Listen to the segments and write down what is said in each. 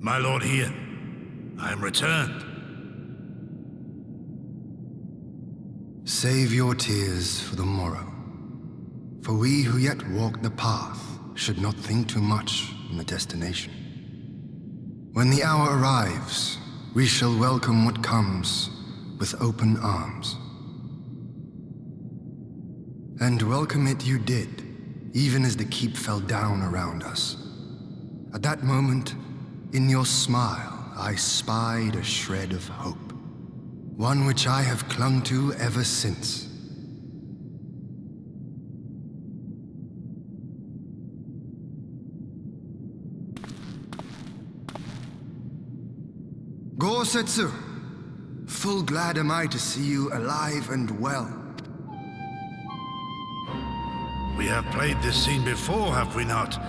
My lord Ian, I am returned. Save your tears for the morrow. For we who yet walk the path should not think too much on the destination. When the hour arrives, we shall welcome what comes with open arms. And welcome it you did, even as the keep fell down around us. At that moment, in your smile, I spied a shred of hope, one which I have clung to ever since. Gosetsu, full glad am I to see you alive and well. We have played this scene before, have we not?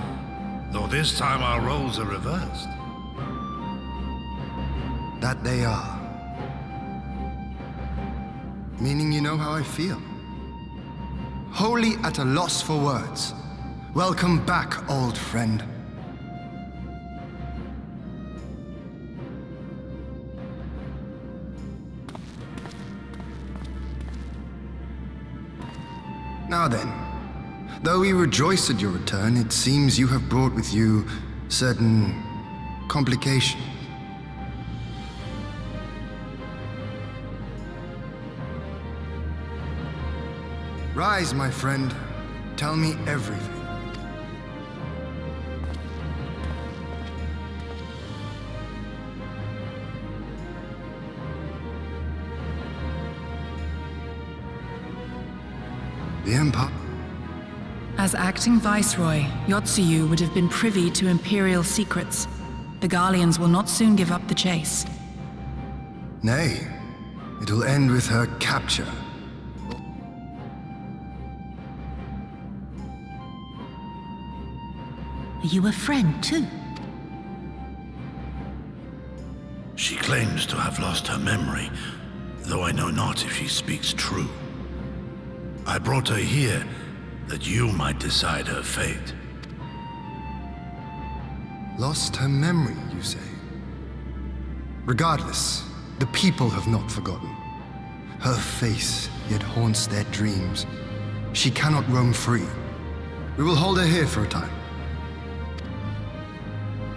Though this time our roles are reversed. That they are. Meaning you know how I feel. Wholly at a loss for words. Welcome back, old friend. Now then, though we rejoice at your return, it seems you have brought with you certain complications. Rise, my friend. Tell me everything. The Empire. As acting Viceroy, Yotsuyu would have been privy to Imperial secrets. The Garleans will not soon give up the chase. Nay, it will end with her capture. Are you a friend, too? She claims to have lost her memory, though I know not if she speaks true. I brought her here that you might decide her fate. Lost her memory, you say? Regardless, the people have not forgotten. Her face yet haunts their dreams. She cannot roam free. We will hold her here for a time.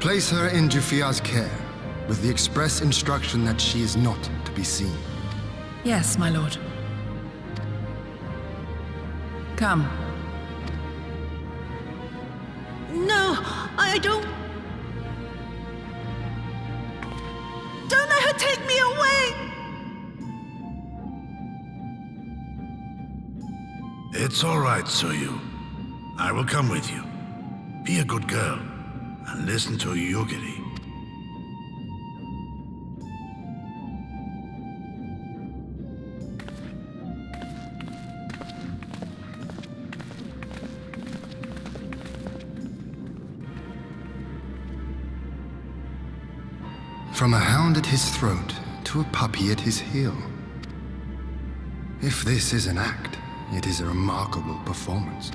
Place her in Jufia's care, with the express instruction that she is not to be seen. Yes, my lord. Come. No, I don't... Don't let her take me away! It's all right, Soyu. I will come with you. Be a good girl, and listen to Yugiri. From a hound at his throat to a puppy at his heel. If this is an act, it is a remarkable performance.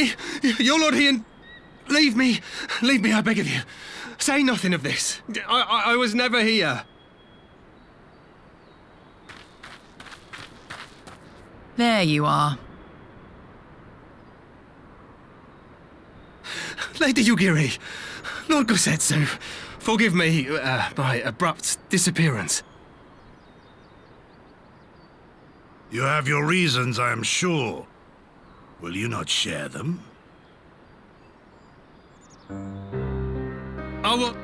me! Your lord Ian! Leave me! Leave me, I beg of you. Say nothing of this. I was never here. There you are. Lady Yugiri, Lord Gosetsu, forgive me my abrupt disappearance. You have your reasons, I am sure. Will you not share them? I will...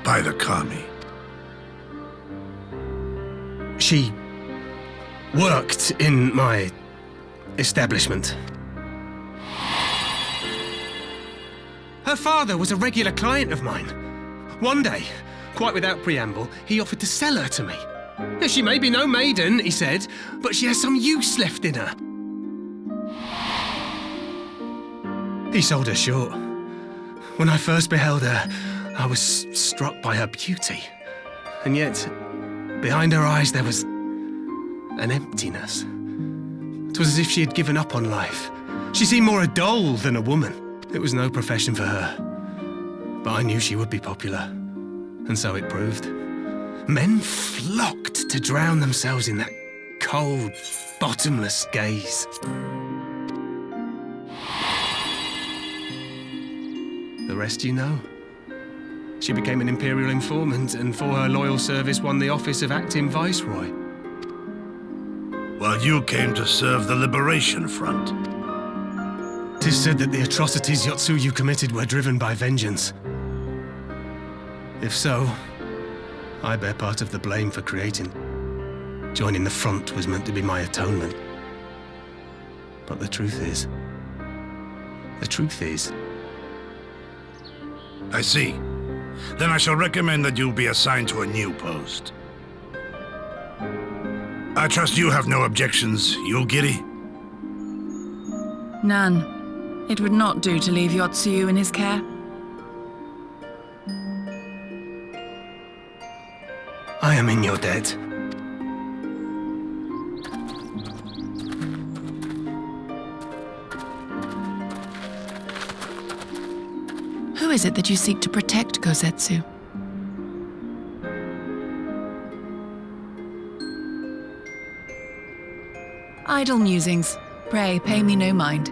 By the Kami. She worked in my establishment. Her father was a regular client of mine. One day, quite without preamble, he offered to sell her to me. Now, she may be no maiden, he said, but she has some use left in her. He sold her short. When I first beheld her, I was struck by her beauty. And yet, behind her eyes there was an emptiness. It was as if she had given up on life. She seemed more a doll than a woman. It was no profession for her. But I knew she would be popular. And so it proved. Men flocked to drown themselves in that cold, bottomless gaze. The rest you know. She became an Imperial informant and for her loyal service won the office of acting Viceroy. While you came to serve the Liberation Front. 'Tis said that the atrocities Yotsuyu committed were driven by vengeance. If so, I bear part of the blame for creating. Joining the front was meant to be my atonement. But the truth is... I see. Then I shall recommend that you be assigned to a new post. I trust you have no objections, Yugiri? None. It would not do to leave Yotsuyu in his care. I am in your debt. Who is it that you seek to protect, Gosetsu? Idle musings. Pray, pay me no mind.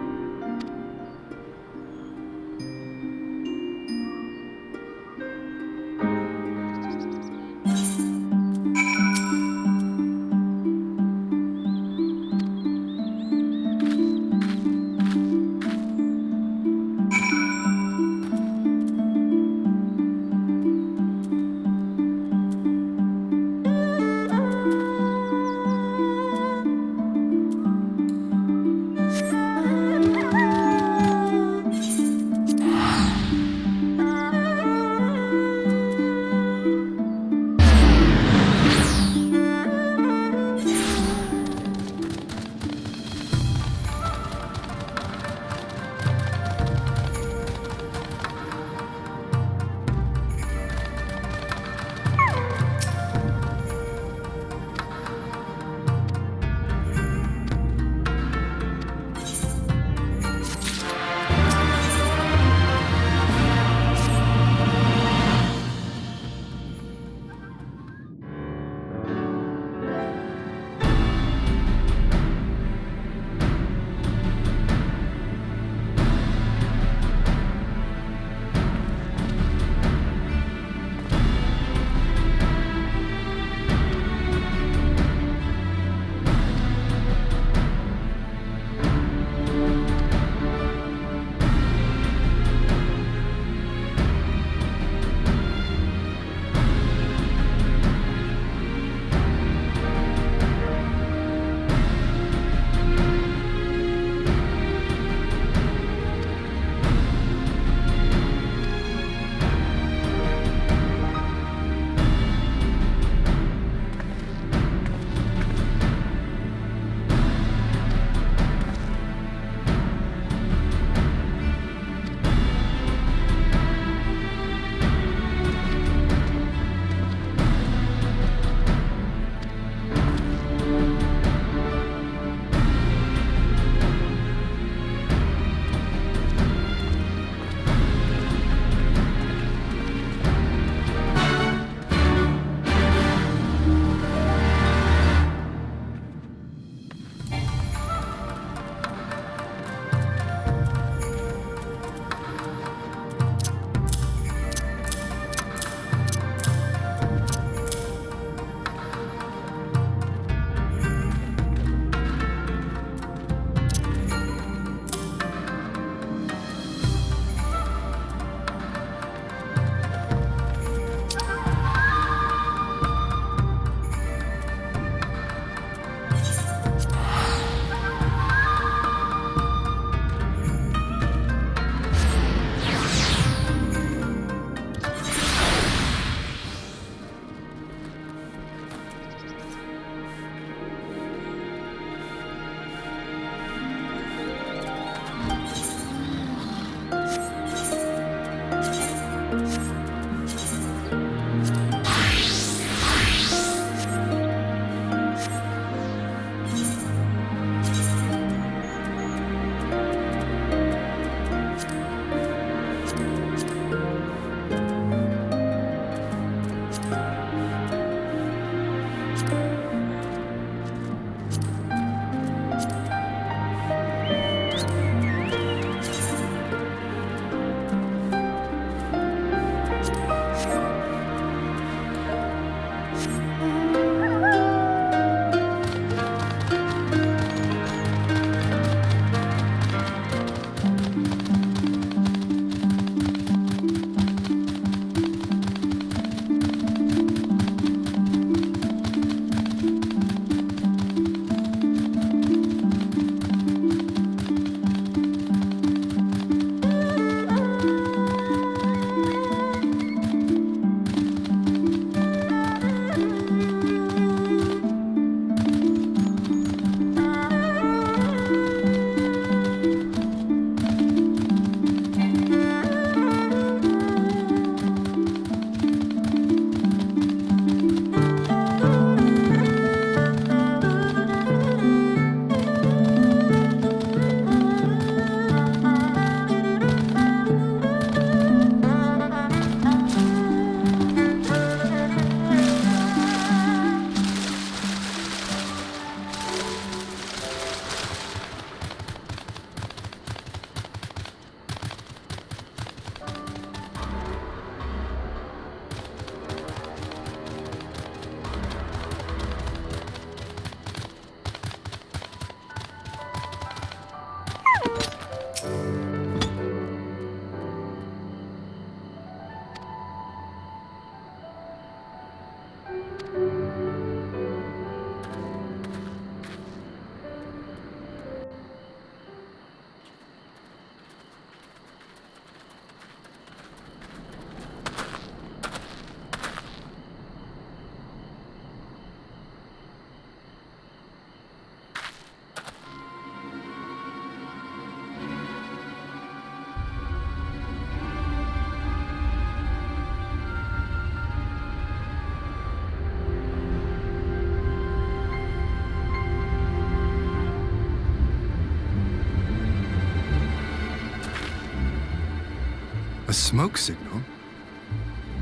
A smoke signal?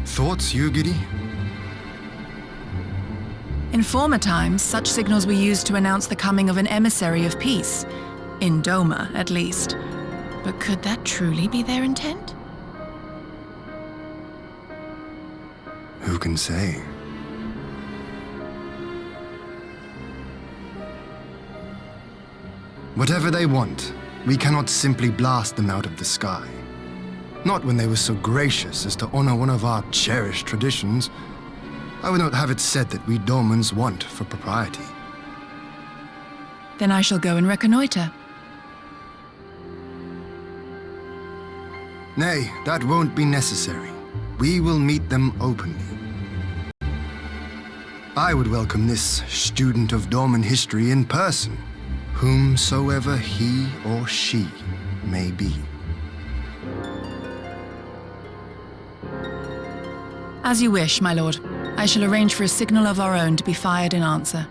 Thoughts, Yugiri? In former times, such signals were used to announce the coming of an emissary of peace. In Doma, at least. But could that truly be their intent? Who can say? Whatever they want, we cannot simply blast them out of the sky. Not when they were so gracious as to honor one of our cherished traditions. I would not have it said that we Domans want for propriety. Then I shall go and reconnoiter. Nay, that won't be necessary. We will meet them openly. I would welcome this student of Dorman history in person, whomsoever he or she may be. As you wish, my lord. I shall arrange for a signal of our own to be fired in answer.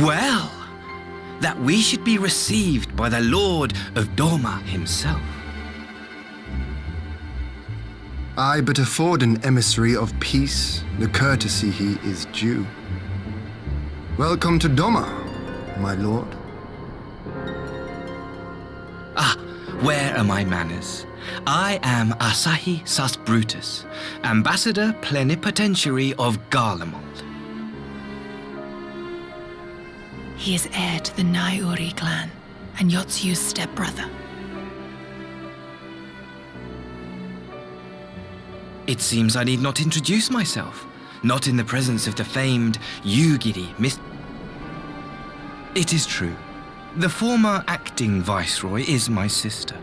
Well, that we should be received by the Lord of Doma himself. I but afford an emissary of peace the courtesy he is due. Welcome to Doma, my lord. Ah, where are my manners? I am Asahi Sus Brutus, ambassador plenipotentiary of Garlemald. He is heir to the Naiuri clan, and Yotsu's stepbrother. It seems I need not introduce myself, not in the presence of the famed Yugiri Miss. It is true. The former acting viceroy is my sister.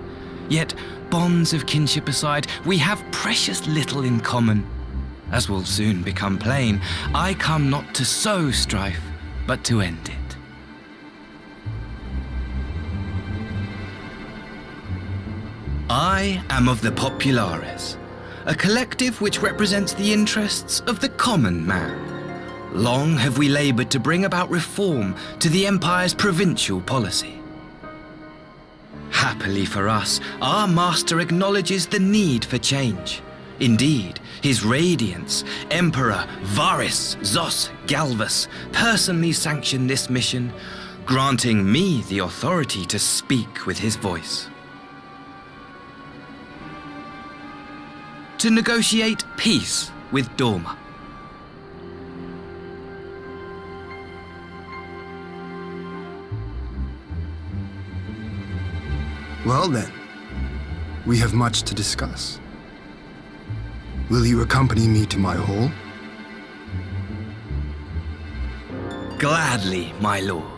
Yet, bonds of kinship aside, we have precious little in common. As will soon become plain, I come not to sow strife, but to end it. I am of the Populares, a collective which represents the interests of the common man. Long have we labored to bring about reform to the Empire's provincial policy. Happily for us, our master acknowledges the need for change. Indeed, His Radiance, Emperor Varys Zos Galvus, personally sanctioned this mission, granting me the authority to speak with his voice. To negotiate peace with Doma. Well then, we have much to discuss. Will you accompany me to my hall? Gladly, my lord.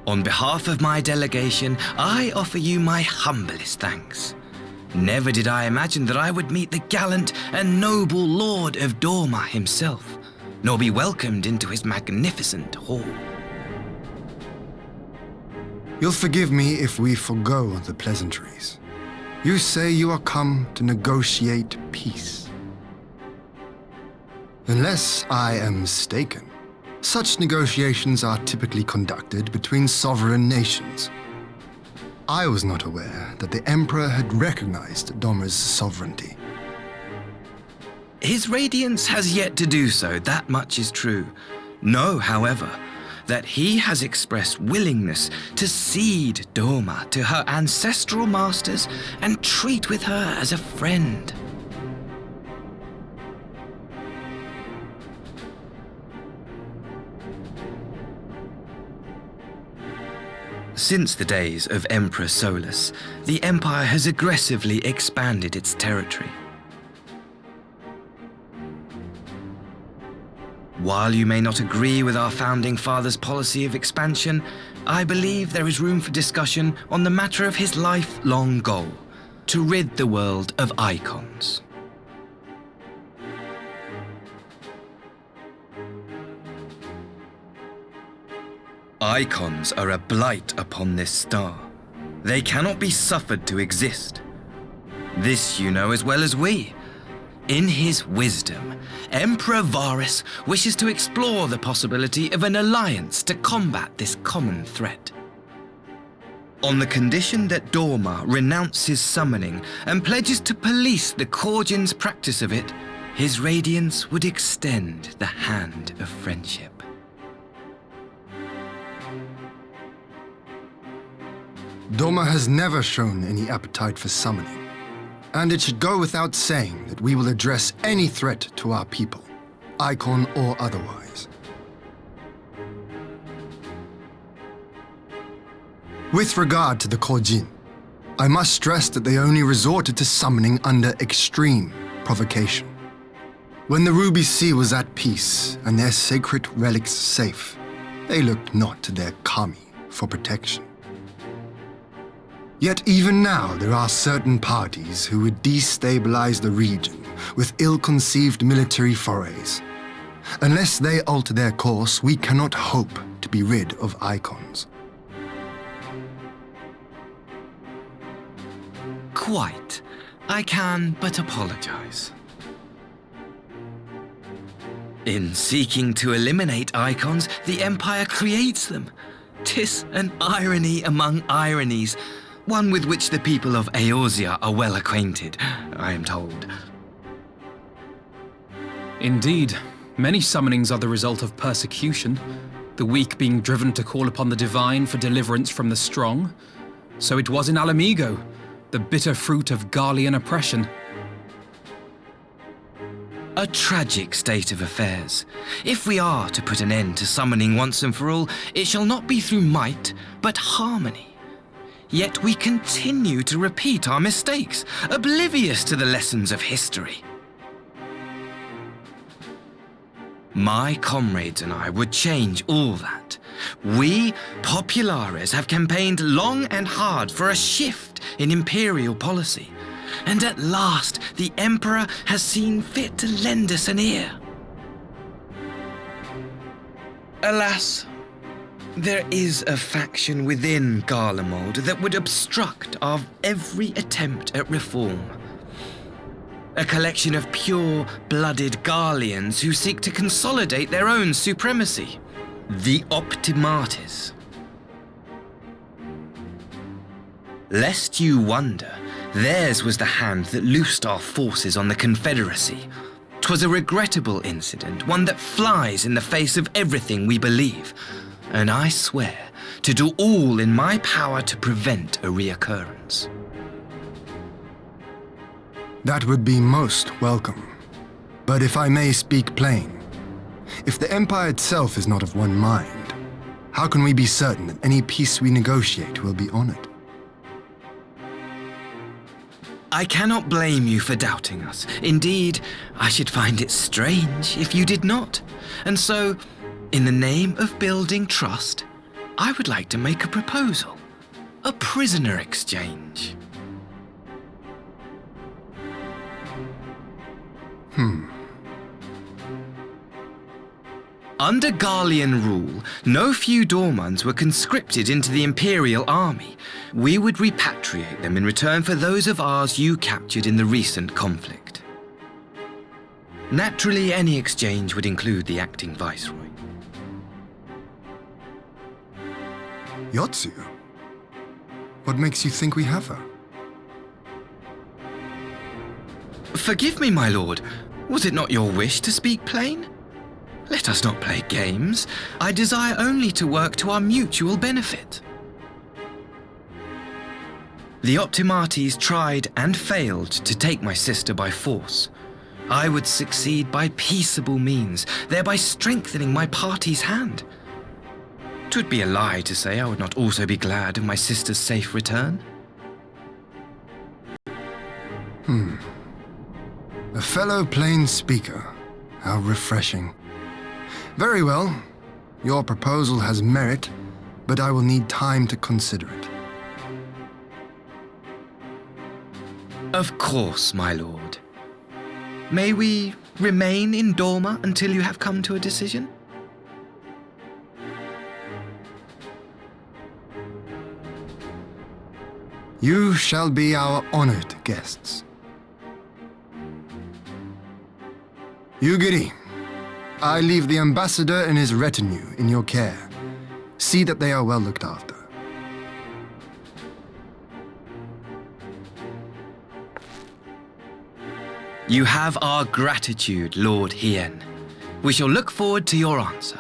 On behalf of my delegation, I offer you my humblest thanks. Never did I imagine that I would meet the gallant and noble Lord of Dorma himself, nor be welcomed into his magnificent hall. You'll forgive me if we forgo the pleasantries. You say you are come to negotiate peace. Unless I am mistaken, such negotiations are typically conducted between sovereign nations. I was not aware that the Emperor had recognized Dorma's sovereignty. His Radiance has yet to do so, that much is true. Know, however, that he has expressed willingness to cede Dorma to her ancestral masters and treat with her as a friend. Since the days of Emperor Solus, the Empire has aggressively expanded its territory. While you may not agree with our founding father's policy of expansion, I believe there is room for discussion on the matter of his lifelong goal, to rid the world of icons. Icons are a blight upon this star. They cannot be suffered to exist. This you know as well as we. In his wisdom, Emperor Varus wishes to explore the possibility of an alliance to combat this common threat. On the condition that Dorma renounces summoning and pledges to police the Korgin's practice of it, his Radiance would extend the hand of friendship. Dorma has never shown any appetite for summoning, and it should go without saying that we will address any threat to our people, icon or otherwise. With regard to the Korjin, I must stress that they only resorted to summoning under extreme provocation. When the Ruby Sea was at peace and their sacred relics safe, they looked not to their kami for protection. Yet even now there are certain parties who would destabilize the region with ill-conceived military forays. Unless they alter their course, we cannot hope to be rid of icons. Quite. I can but apologize. In seeking to eliminate icons, the Empire creates them. 'Tis an irony among ironies, one with which the people of Eorzea are well acquainted, I am told. Indeed, many summonings are the result of persecution, the weak being driven to call upon the divine for deliverance from the strong. So it was in Alamigo, the bitter fruit of Garlean oppression. A tragic state of affairs. If we are to put an end to summoning once and for all, it shall not be through might, but harmony. Yet we continue to repeat our mistakes, oblivious to the lessons of history. My comrades and I would change all that. We, Populares, have campaigned long and hard for a shift in imperial policy. And at last, the Emperor has seen fit to lend us an ear. Alas, there is a faction within Garlemald that would obstruct our every attempt at reform. A collection of pure-blooded Garleans who seek to consolidate their own supremacy. The Optimates. Lest you wonder, theirs was the hand that loosed our forces on the Confederacy. 'Twas a regrettable incident, one that flies in the face of everything we believe, and I swear to do all in my power to prevent a reoccurrence. That would be most welcome. But if I may speak plain, if the Empire itself is not of one mind, how can we be certain that any peace we negotiate will be honored? I cannot blame you for doubting us. Indeed, I should find it strange if you did not. And so, in the name of building trust, I would like to make a proposal. A prisoner exchange. Under Garlean rule, no few Dormans were conscripted into the Imperial army. We would repatriate them in return for those of ours you captured in the recent conflict. Naturally, any exchange would include the acting Viceroy. Yotsuya? What makes you think we have her? Forgive me, my lord. Was it not your wish to speak plain? Let us not play games. I desire only to work to our mutual benefit. The Optimates tried and failed to take my sister by force. I would succeed by peaceable means, thereby strengthening my party's hand. 'Twould be a lie to say I would not also be glad of my sister's safe return. A fellow plain speaker. How refreshing. Very well. Your proposal has merit, but I will need time to consider it. Of course, my lord. May we remain in Dorma until you have come to a decision? You shall be our honored guests. Yugiri, I leave the ambassador and his retinue in your care. See that they are well looked after. You have our gratitude, Lord Hien. We shall look forward to your answer.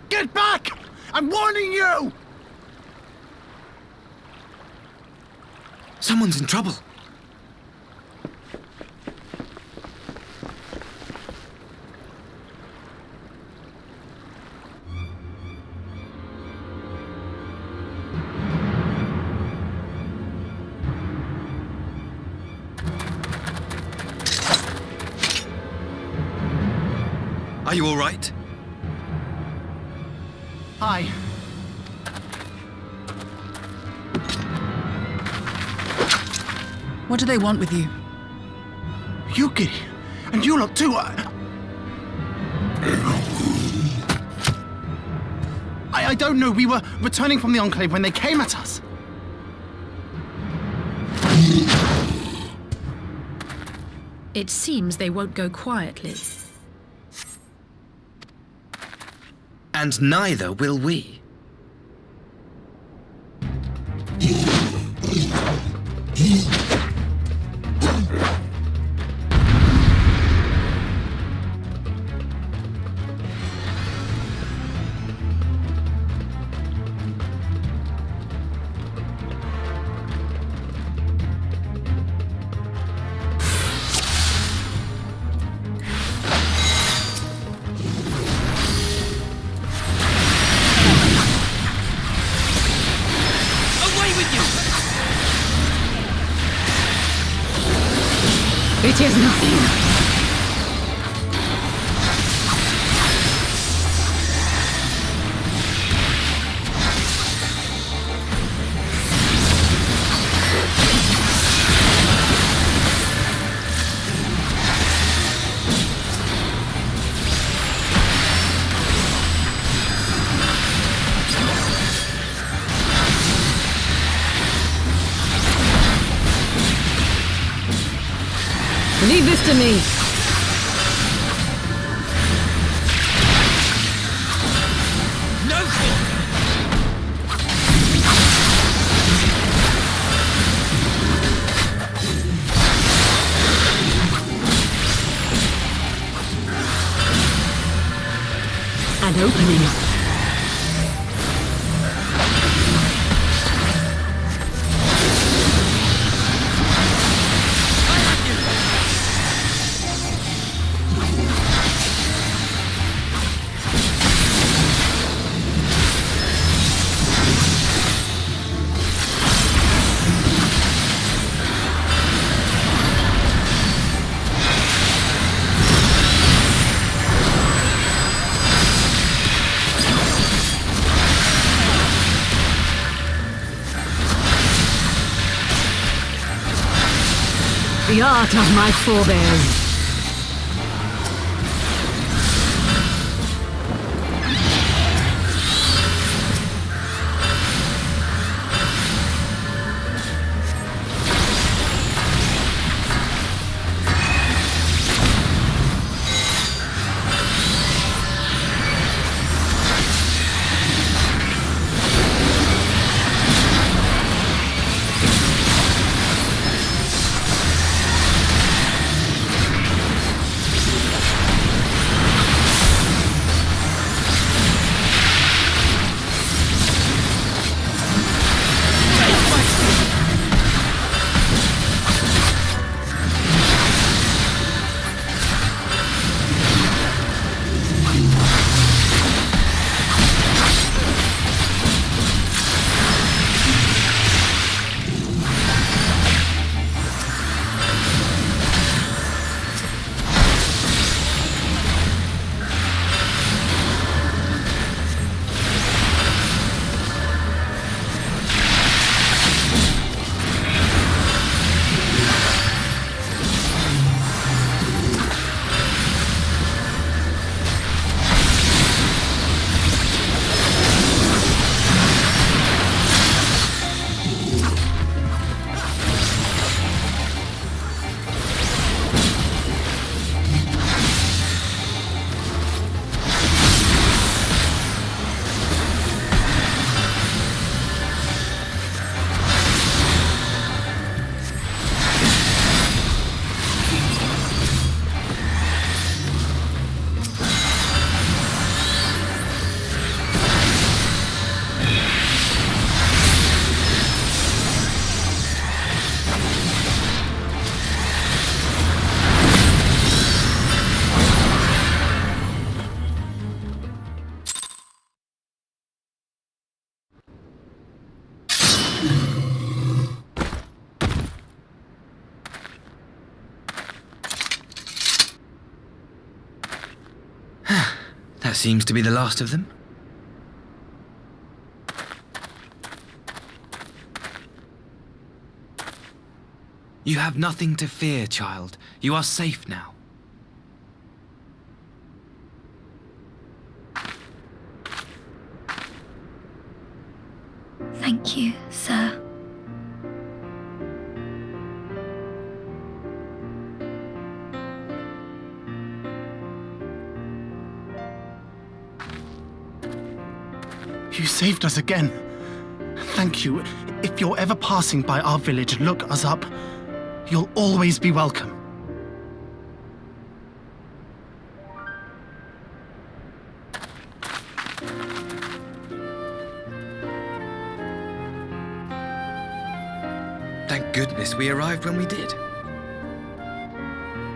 Get back! I'm warning you! Someone's in trouble. Are you all right? Hi. What do they want with you? Yuki, and you lot too. I don't know. We were returning from the Enclave when they came at us. It seems they won't go quietly. And neither will we. It is nothing. Leave this to me. No! An opening. The art of my forebears. That seems to be the last of them. You have nothing to fear, child. You are safe now. Thank you, sir. You saved us again. Thank you. If you're ever passing by our village, look us up. You'll always be welcome. Thank goodness we arrived when we did.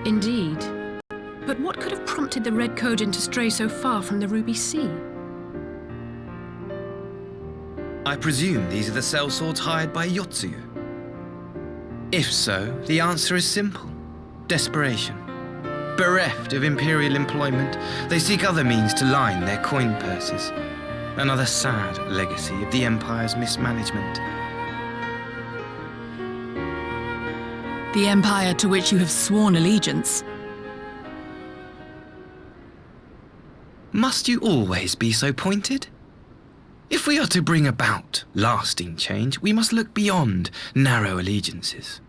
Indeed. But what could have prompted the Red Kojin to stray so far from the Ruby Sea? I presume these are the sellswords hired by Yotsuyu. If so, the answer is simple. Desperation. Bereft of imperial employment, they seek other means to line their coin purses. Another sad legacy of the Empire's mismanagement. The Empire to which you have sworn allegiance. Must you always be so pointed? If we are to bring about lasting change, we must look beyond narrow allegiances.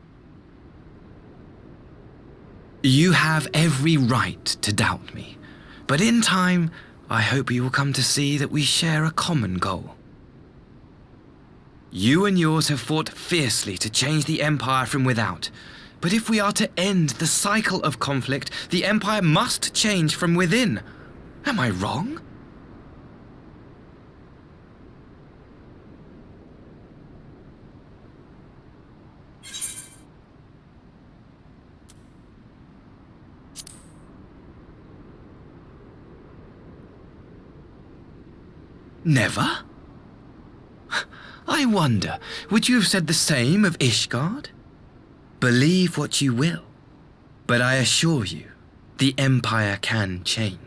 You have every right to doubt me, but in time, I hope you will come to see that we share a common goal. You and yours have fought fiercely to change the Empire from without, but if we are to end the cycle of conflict, the Empire must change from within. Am I wrong? Never? I wonder, would you have said the same of Ishgard? Believe what you will, but I assure you, the Empire can change.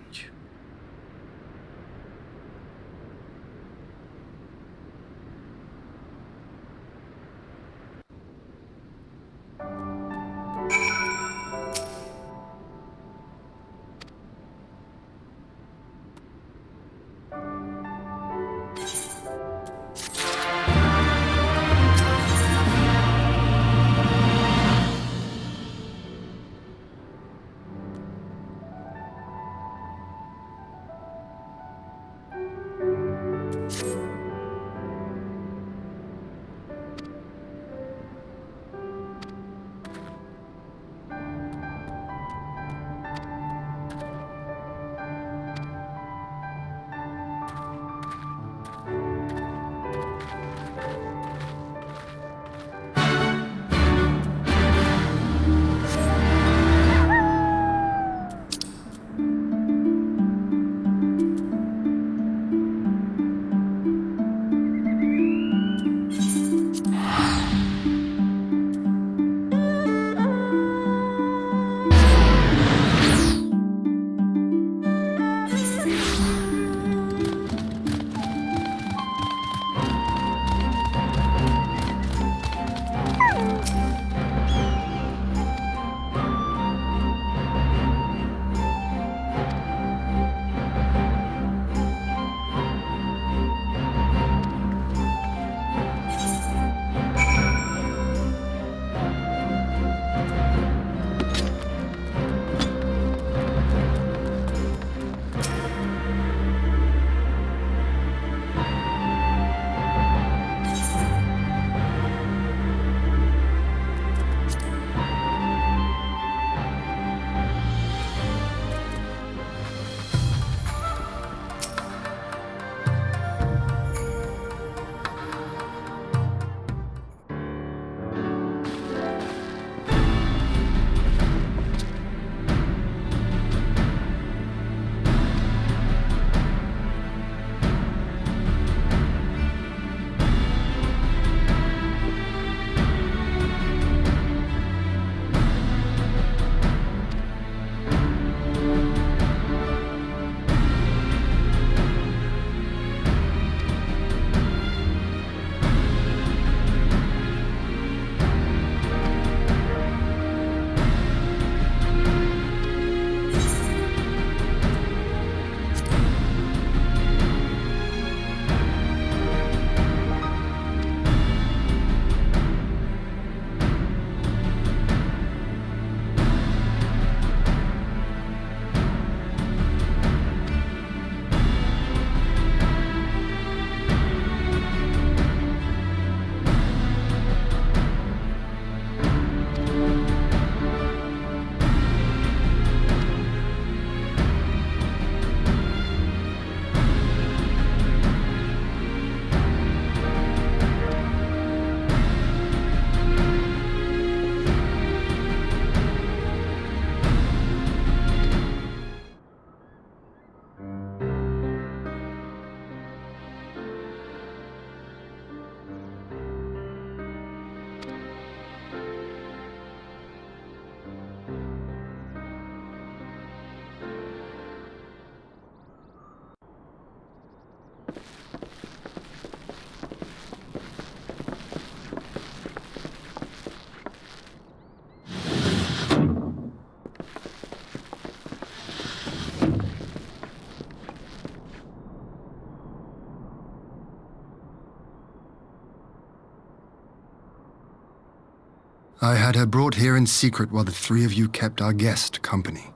I had her brought here in secret while the three of you kept our guest company.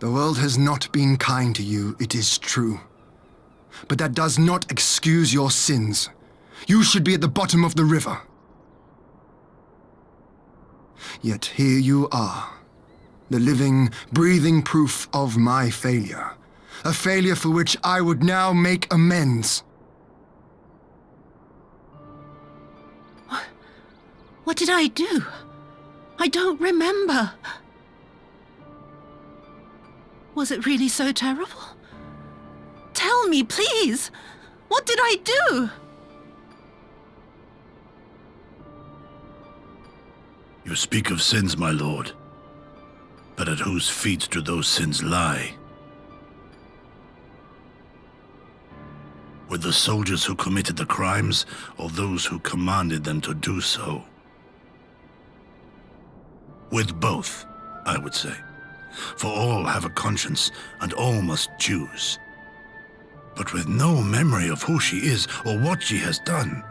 The world has not been kind to you, it is true. But that does not excuse your sins. You should be at the bottom of the river. Yet here you are, the living, breathing proof of my failure. A failure for which I would now make amends. What did I do? I don't remember. Was it really so terrible? Tell me, please! What did I do? You speak of sins, my lord. But at whose feet do those sins lie? With the soldiers who committed the crimes, or those who commanded them to do so? With both, I would say. For all have a conscience, and all must choose. But with no memory of who she is, or what she has done,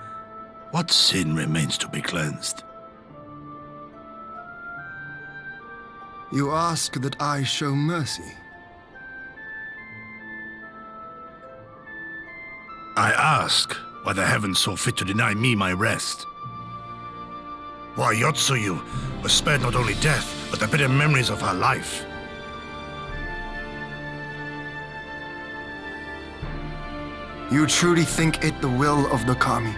what sin remains to be cleansed? You ask that I show mercy. I ask why the heavens saw fit to deny me my rest. Why Yotsuyu was spared not only death, but the bitter memories of her life. You truly think it the will of the Kami?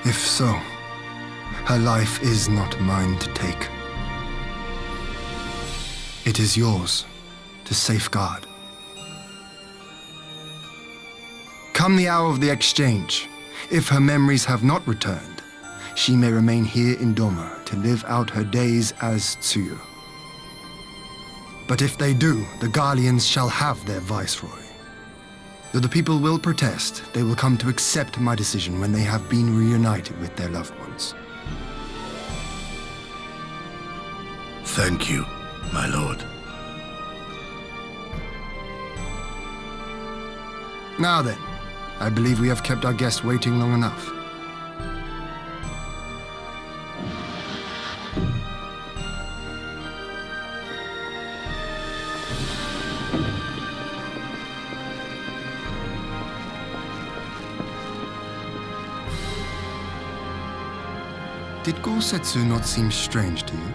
If so, her life is not mine to take. It is yours to safeguard. Come the hour of the exchange, if her memories have not returned, she may remain here in Doma to live out her days as Tsuyu. But if they do, the Garleans shall have their viceroy. Though the people will protest, they will come to accept my decision when they have been reunited with their loved ones. Thank you, my lord. Now then, I believe we have kept our guest waiting long enough. Did Gosetsu not seem strange to you?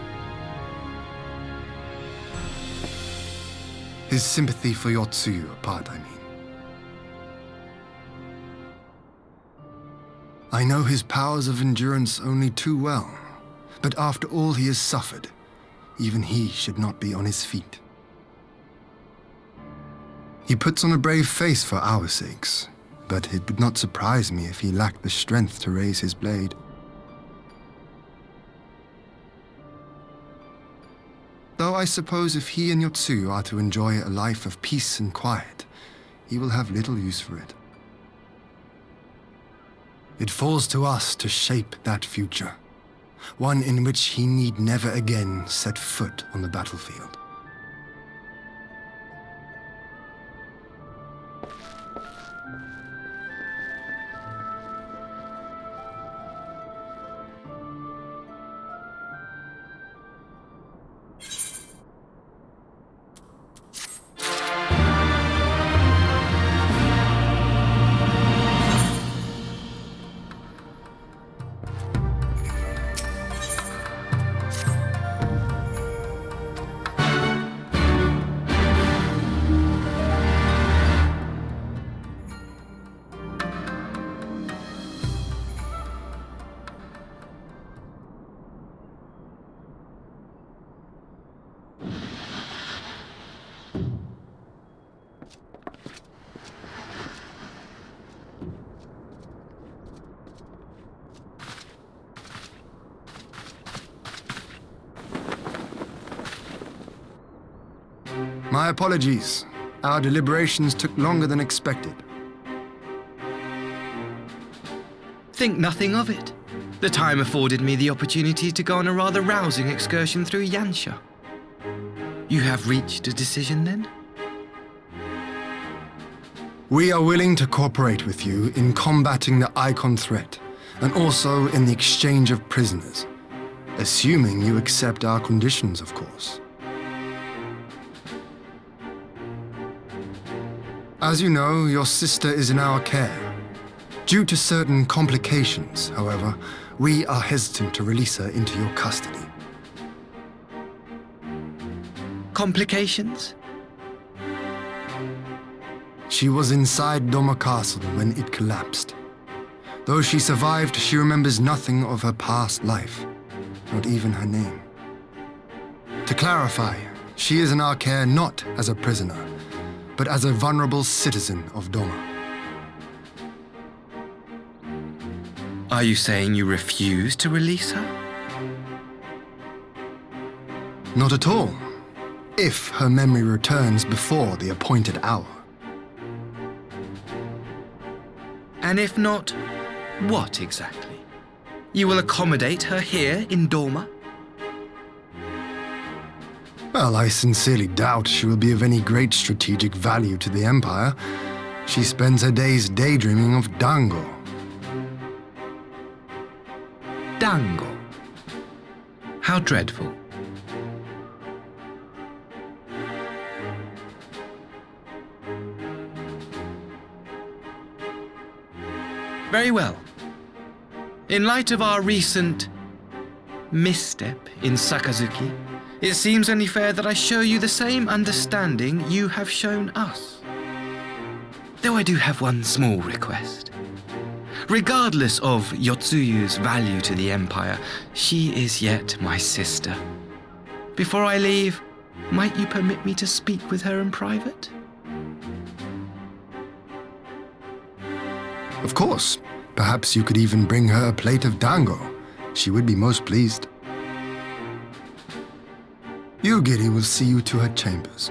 His sympathy for Yotsuyu apart, I mean. I know his powers of endurance only too well, but after all he has suffered, even he should not be on his feet. He puts on a brave face for our sakes, but it would not surprise me if he lacked the strength to raise his blade. Though I suppose if he and Yotsuyu are to enjoy a life of peace and quiet, he will have little use for it. It falls to us to shape that future, one in which he need never again set foot on the battlefield. My apologies. Our deliberations took longer than expected. Think nothing of it. The time afforded me the opportunity to go on a rather rousing excursion through Yansha. You have reached a decision then? We are willing to cooperate with you in combating the Icon threat, and also in the exchange of prisoners. Assuming you accept our conditions, of course. As you know, your sister is in our care. Due to certain complications, however, we are hesitant to release her into your custody. Complications? She was inside Doma Castle when it collapsed. Though she survived, she remembers nothing of her past life, not even her name. To clarify, she is in our care not as a prisoner, but as a vulnerable citizen of Doma. Are you saying you refuse to release her? Not at all, if her memory returns before the appointed hour. And if not, what exactly? You will accommodate her here in Doma? Well, I sincerely doubt she will be of any great strategic value to the Empire. She spends her days daydreaming of Dango. Dango. How dreadful. Very well. In light of our recent misstep in Sakazuki, it seems only fair that I show you the same understanding you have shown us. Though I do have one small request. Regardless of Yotsuyu's value to the Empire, she is yet my sister. Before I leave, might you permit me to speak with her in private? Of course. Perhaps you could even bring her a plate of dango. She would be most pleased. Yugiri will see you to her chambers.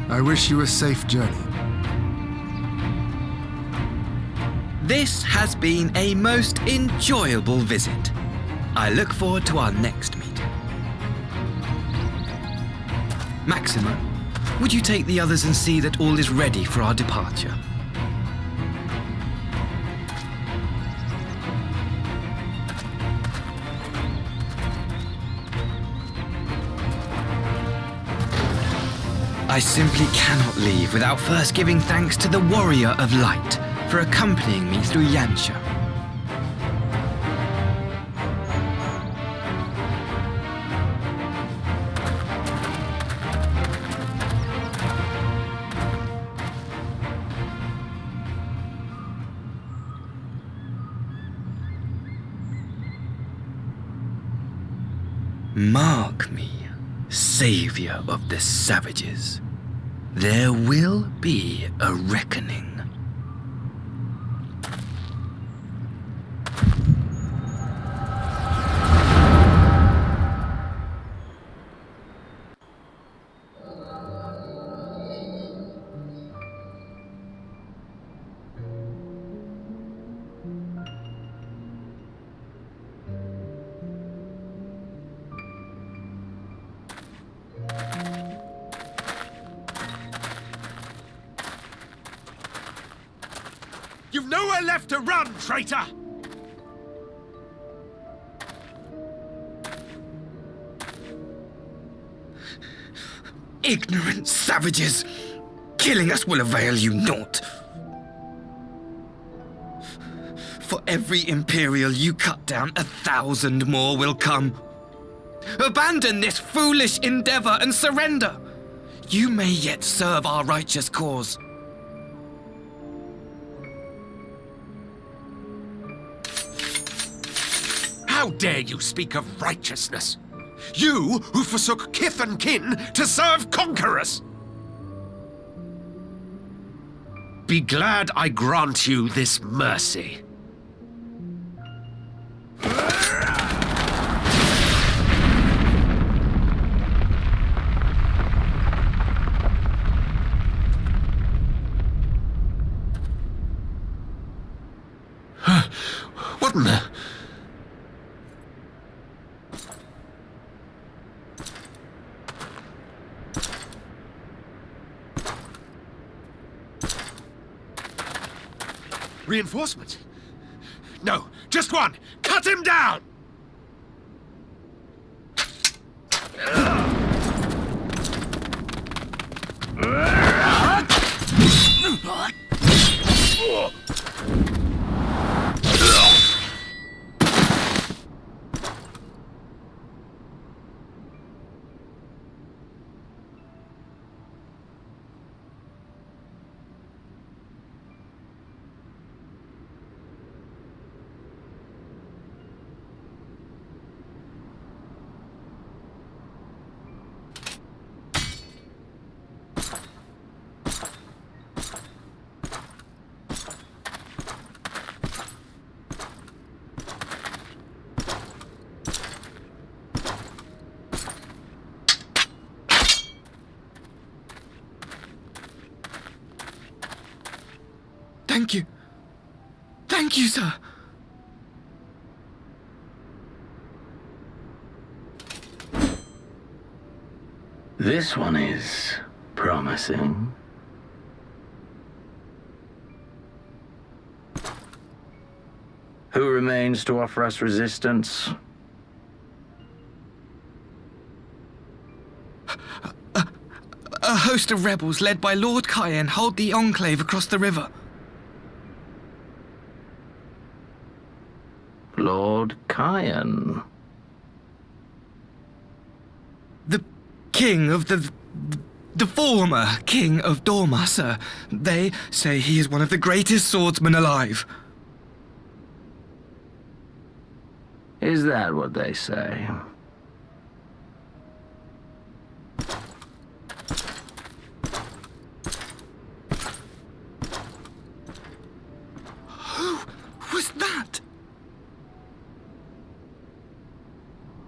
I wish you a safe journey. This has been a most enjoyable visit. I look forward to our next meeting. Maxima, would you take the others and see that all is ready for our departure? I simply cannot leave without first giving thanks to the Warrior of Light for accompanying me through Yansha. Mark me, savior of the savages. There will be a reckoning. You've nowhere left to run, traitor! Ignorant savages! Killing us will avail you naught. For every Imperial you cut down, 1,000 more will come. Abandon this foolish endeavor and surrender. You may yet serve our righteous cause. How dare you speak of righteousness? You who forsook kith and kin to serve conquerors! Be glad I grant you this mercy. What in the... Reinforcement? No, just one! Cut him down! Thank you. Thank you, sir. This one is promising. Who remains to offer us resistance? A host of rebels led by Lord Cayenne hold the Enclave across the river. Lord Cayenne? The king of the former king of Dorma, sir. They say he is one of the greatest swordsmen alive. Is that what they say? Who was that?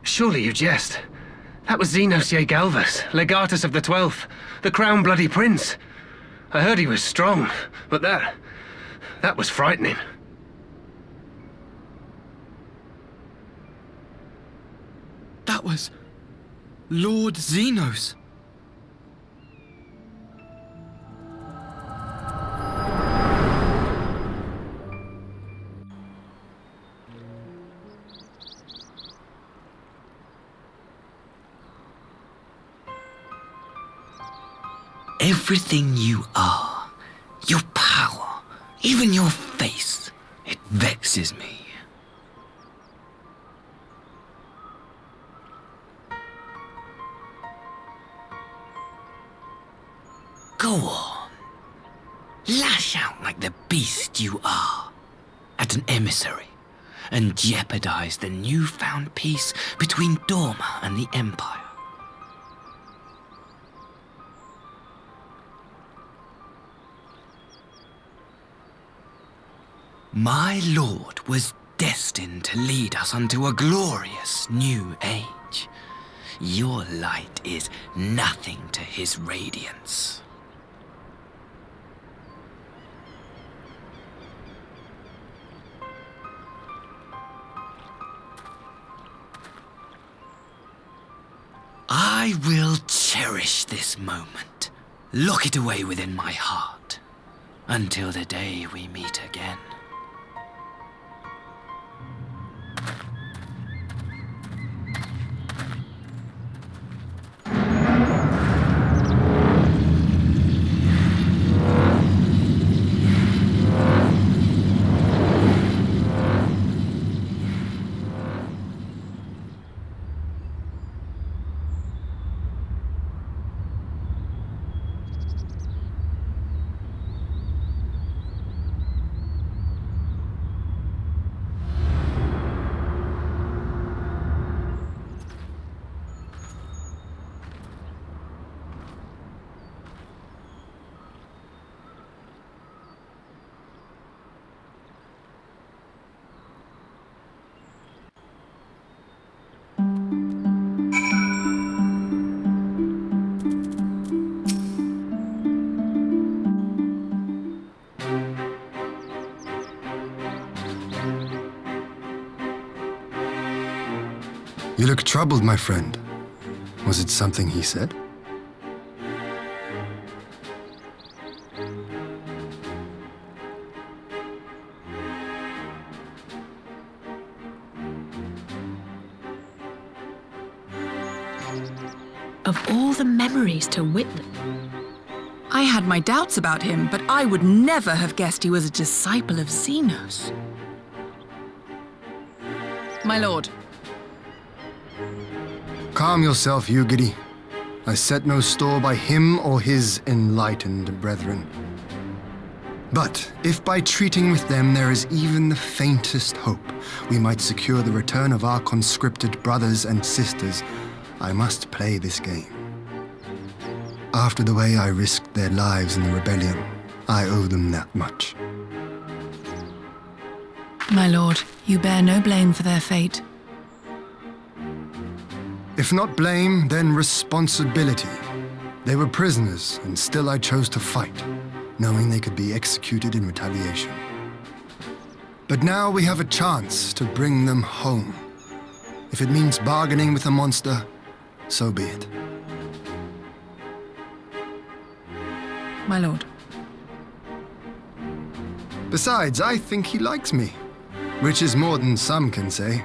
Surely you jest. That was Xenos Galvus, legatus of the 12th, the Crown Bloody Prince. I heard he was strong, but that was frightening. That was Lord Xenos. Everything you are, your power, even your face, it vexes me. Go on. Lash out like the beast you are at an emissary and jeopardize the newfound peace between Dorma and the Empire. My lord was destined to lead us unto a glorious new age. Your light is nothing to his radiance. I will cherish this moment, lock it away within my heart, until the day we meet again. You look troubled, my friend. Was it something he said? Of all the memories to witness. I had my doubts about him, but I would never have guessed he was a disciple of Xenos. My lord. Calm yourself, Ugiri. I set no store by him or his enlightened brethren. But if by treating with them there is even the faintest hope we might secure the return of our conscripted brothers and sisters, I must play this game. After the way I risked their lives in the rebellion, I owe them that much. My lord, you bear no blame for their fate. If not blame, then responsibility. They were prisoners, and still I chose to fight, knowing they could be executed in retaliation. But now we have a chance to bring them home. If it means bargaining with the monster, so be it. My lord. Besides, I think he likes me, which is more than some can say.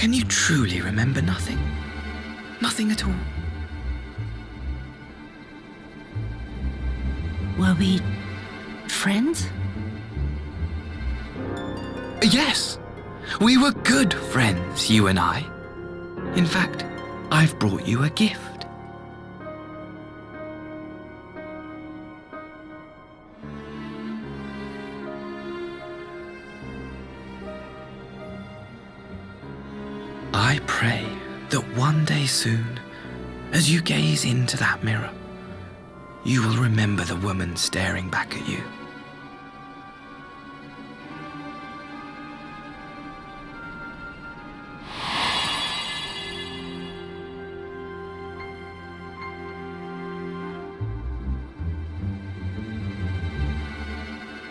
Can you truly remember nothing? Nothing at all? Were we friends? Yes! We were good friends, you and I. In fact, I've brought you a gift. I pray that one day soon, as you gaze into that mirror, you will remember the woman staring back at you.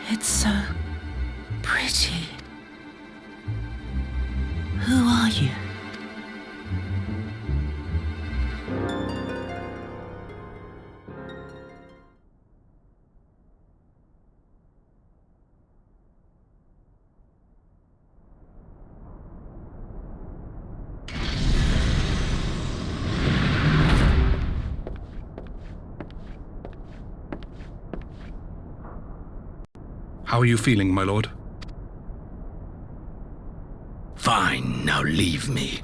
It's so pretty. Who are you? How are you feeling, my lord? Fine, now leave me.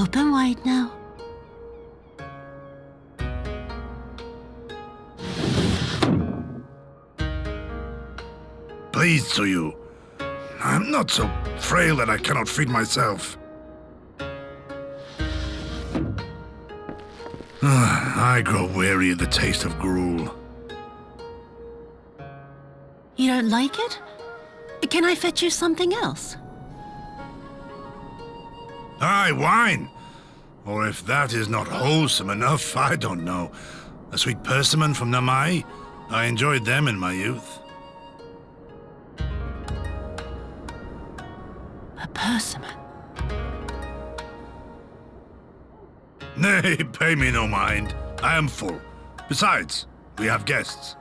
open wide now. Pleased to you. I'm not so frail that I cannot feed myself. I grow weary of the taste of gruel. You don't like it? Can I fetch you something else? Aye, wine. Or if that is not wholesome enough, I don't know. A sweet persimmon from Namai? I enjoyed them in my youth. A persimmon. Nay, pay me no mind. I am full. Besides, we have guests.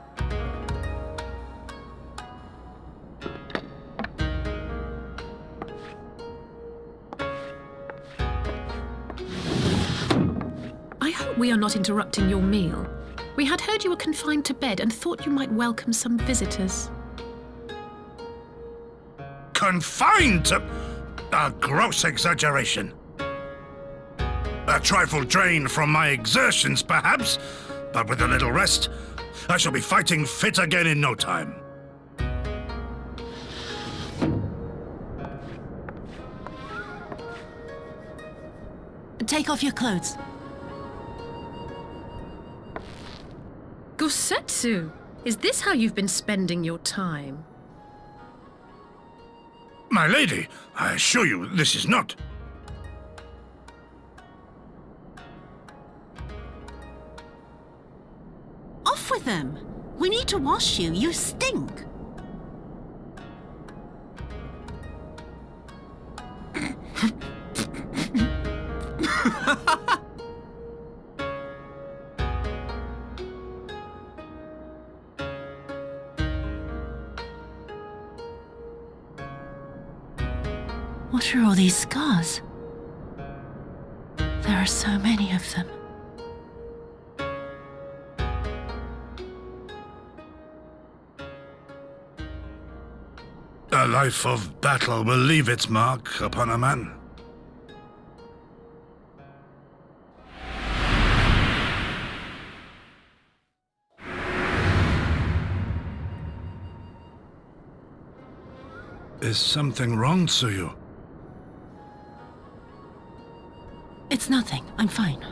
I hope we are not interrupting your meal. We had heard you were confined to bed and thought you might welcome some visitors. Confined to... a gross exaggeration. A trifle drained from my exertions, perhaps, but with a little rest, I shall be fighting fit again in no time. Take off your clothes. Gosetsu, is this how you've been spending your time? My lady, I assure you this is not. Off with them. We need to wash you. You stink. What are all these scars? There are so many of them. A life of battle will leave its mark upon a man. Is something wrong, Tsuyu? It's nothing. I'm fine.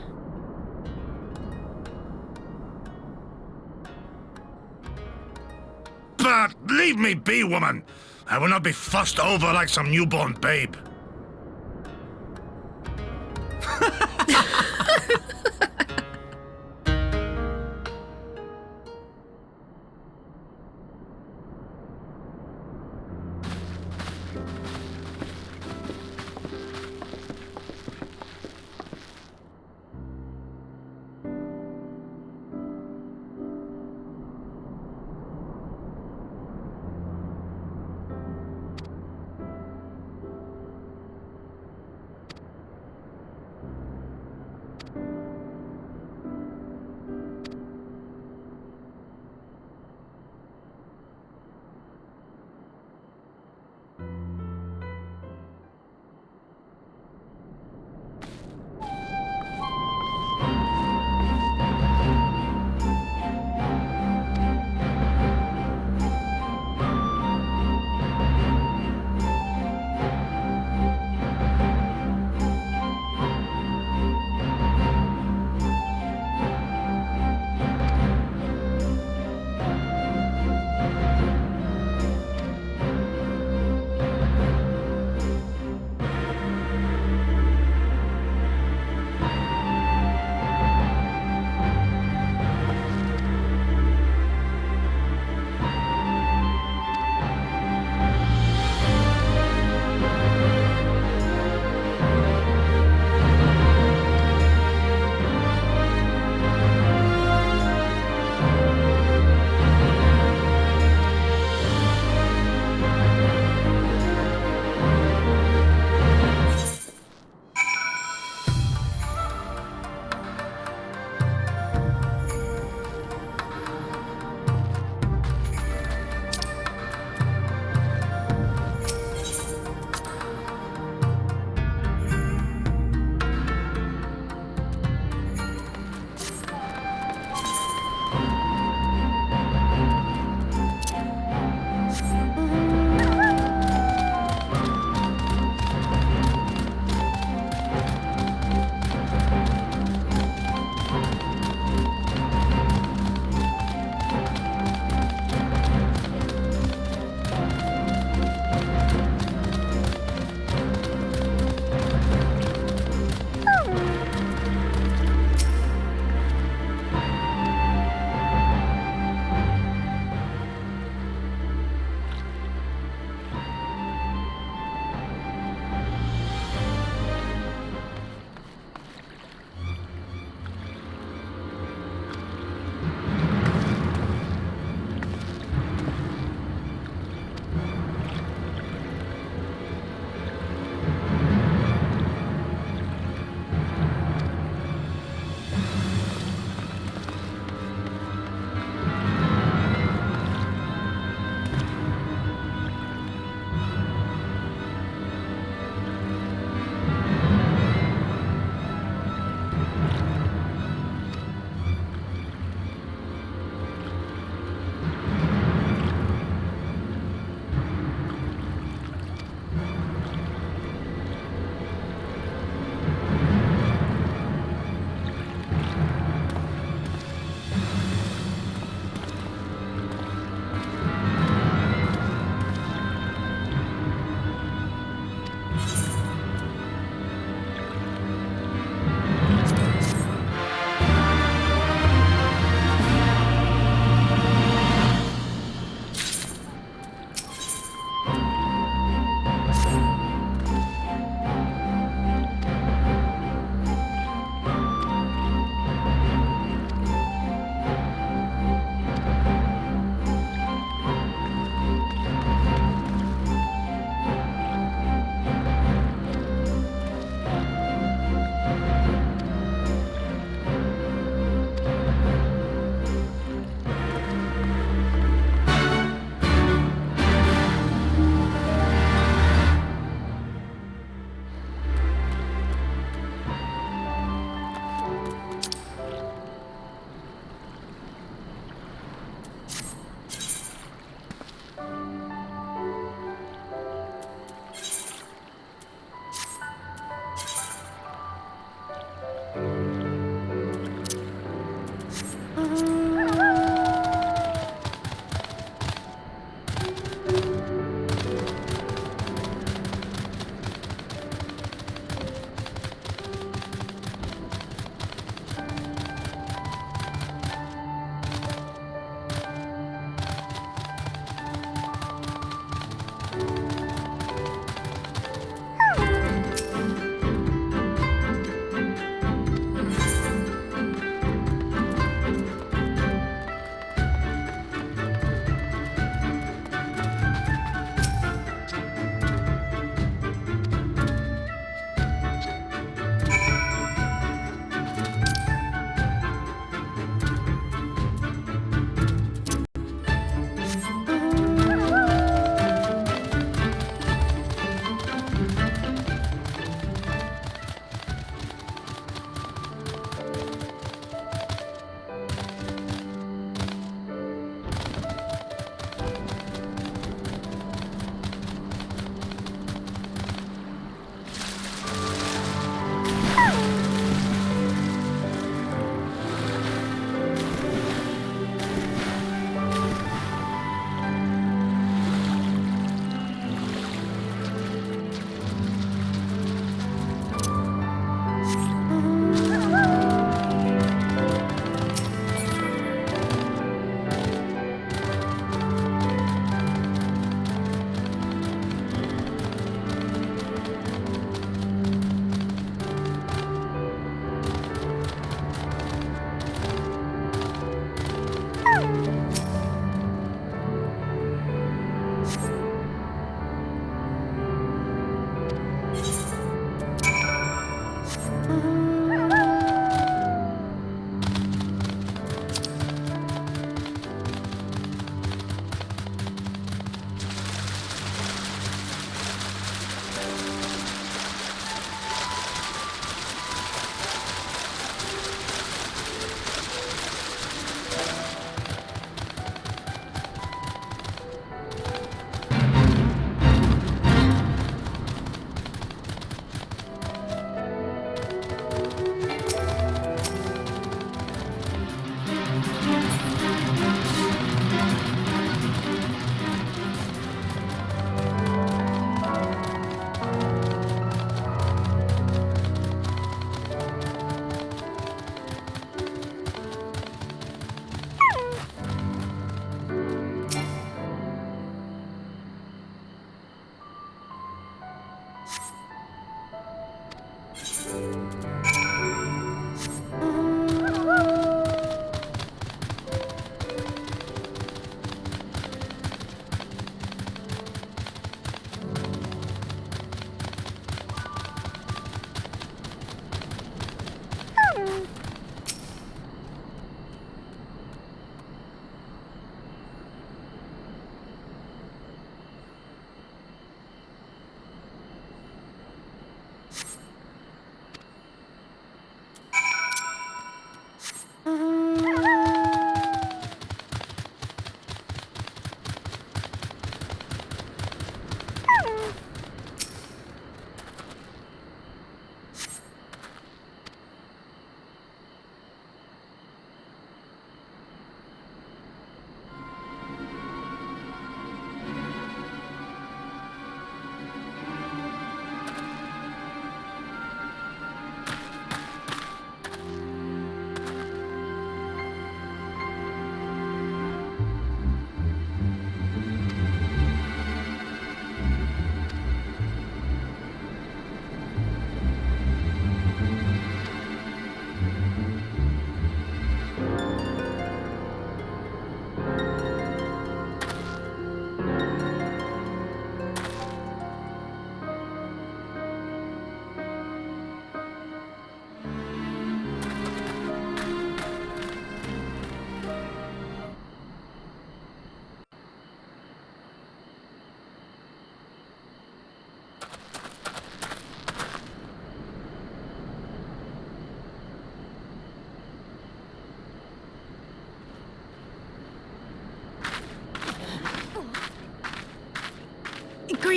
But leave me be, woman! I will not be fussed over like some newborn babe.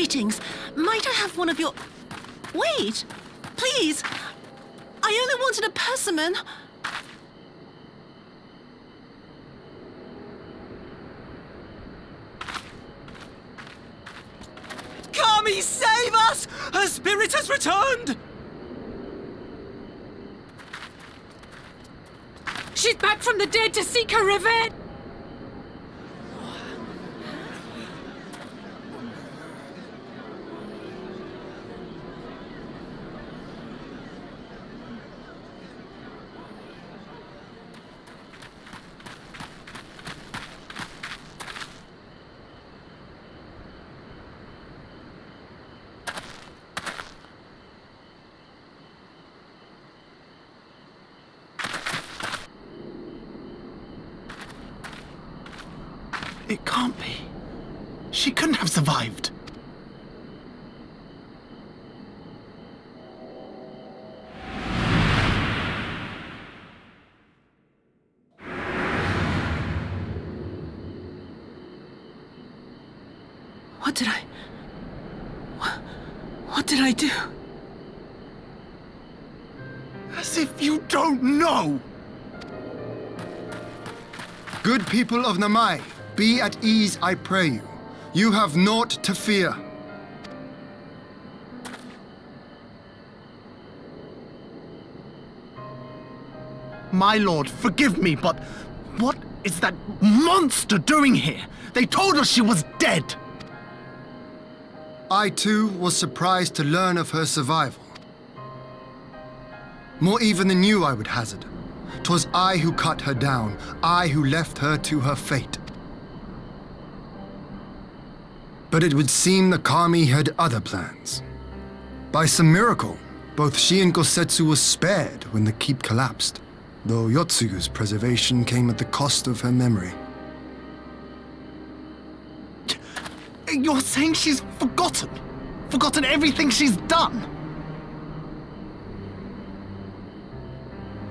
Greetings. Might I have one of your... Wait! Please! I only wanted a persimmon. Kami, save us! Her spirit has returned! She's back from the dead to seek her revenge! It can't be. She couldn't have survived. What did I do? As if you don't know! Good people of Namai, be at ease, I pray you. You have naught to fear. My lord, forgive me, but what is that monster doing here? They told us she was dead. I too was surprised to learn of her survival. More even than you, I would hazard. 'Twas I who cut her down, I who left her to her fate. But it would seem the Kami had other plans. By some miracle, both she and Gosetsu were spared when the keep collapsed, though Yotsugu's preservation came at the cost of her memory. You're saying she's forgotten? Forgotten everything she's done?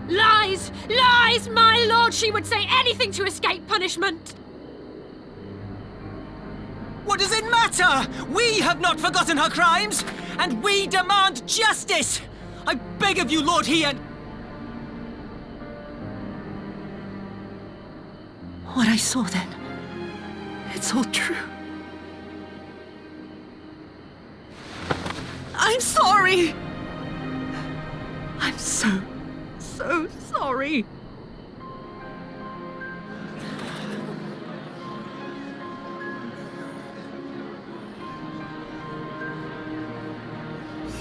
Lies! Lies! My lord, she would say anything to escape punishment! What does it matter? We have not forgotten her crimes, and we demand justice! I beg of you, Lord Hien! What I saw then, it's all true. I'm sorry! I'm so sorry.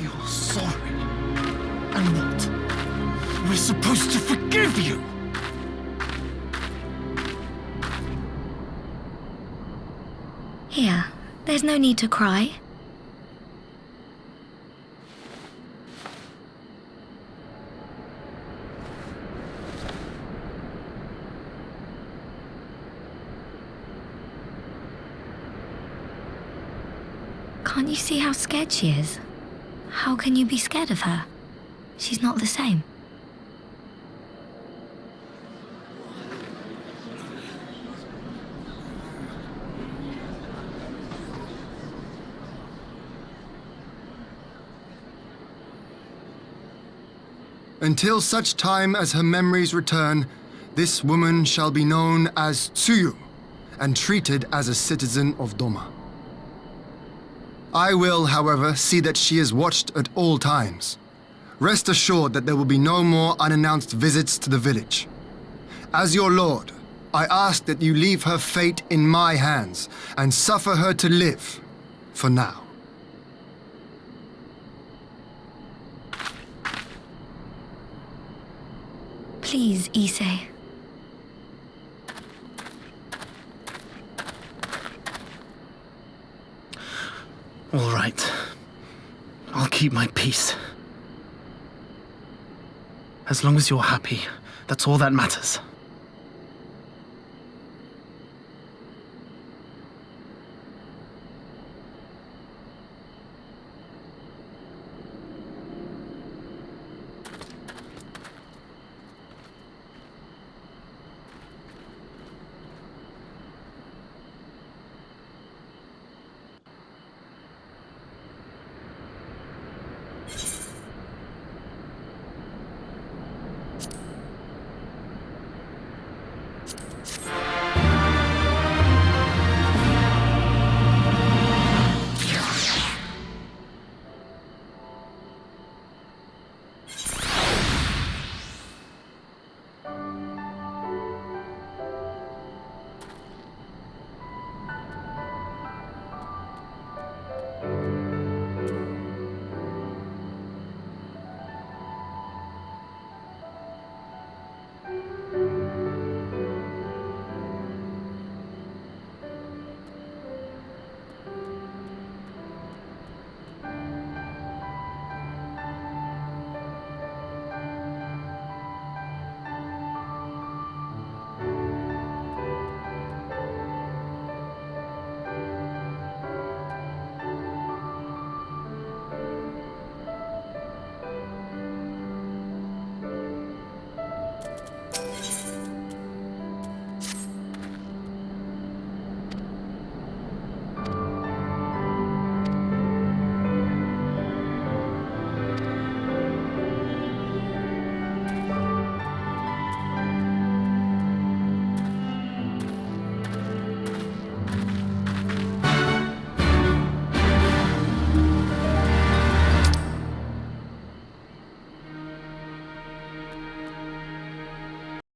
You're sorry. And what? We're supposed to forgive you! Here, there's no need to cry. Can't you see how scared she is? How can you be scared of her? She's not the same. Until such time as her memories return, this woman shall be known as Tsuyu, and treated as a citizen of Doma. I will, however, see that she is watched at all times. Rest assured that there will be no more unannounced visits to the village. As your lord, I ask that you leave her fate in my hands and suffer her to live, for now. Please, Issei. All right. I'll keep my peace. As long as you're happy, that's all that matters.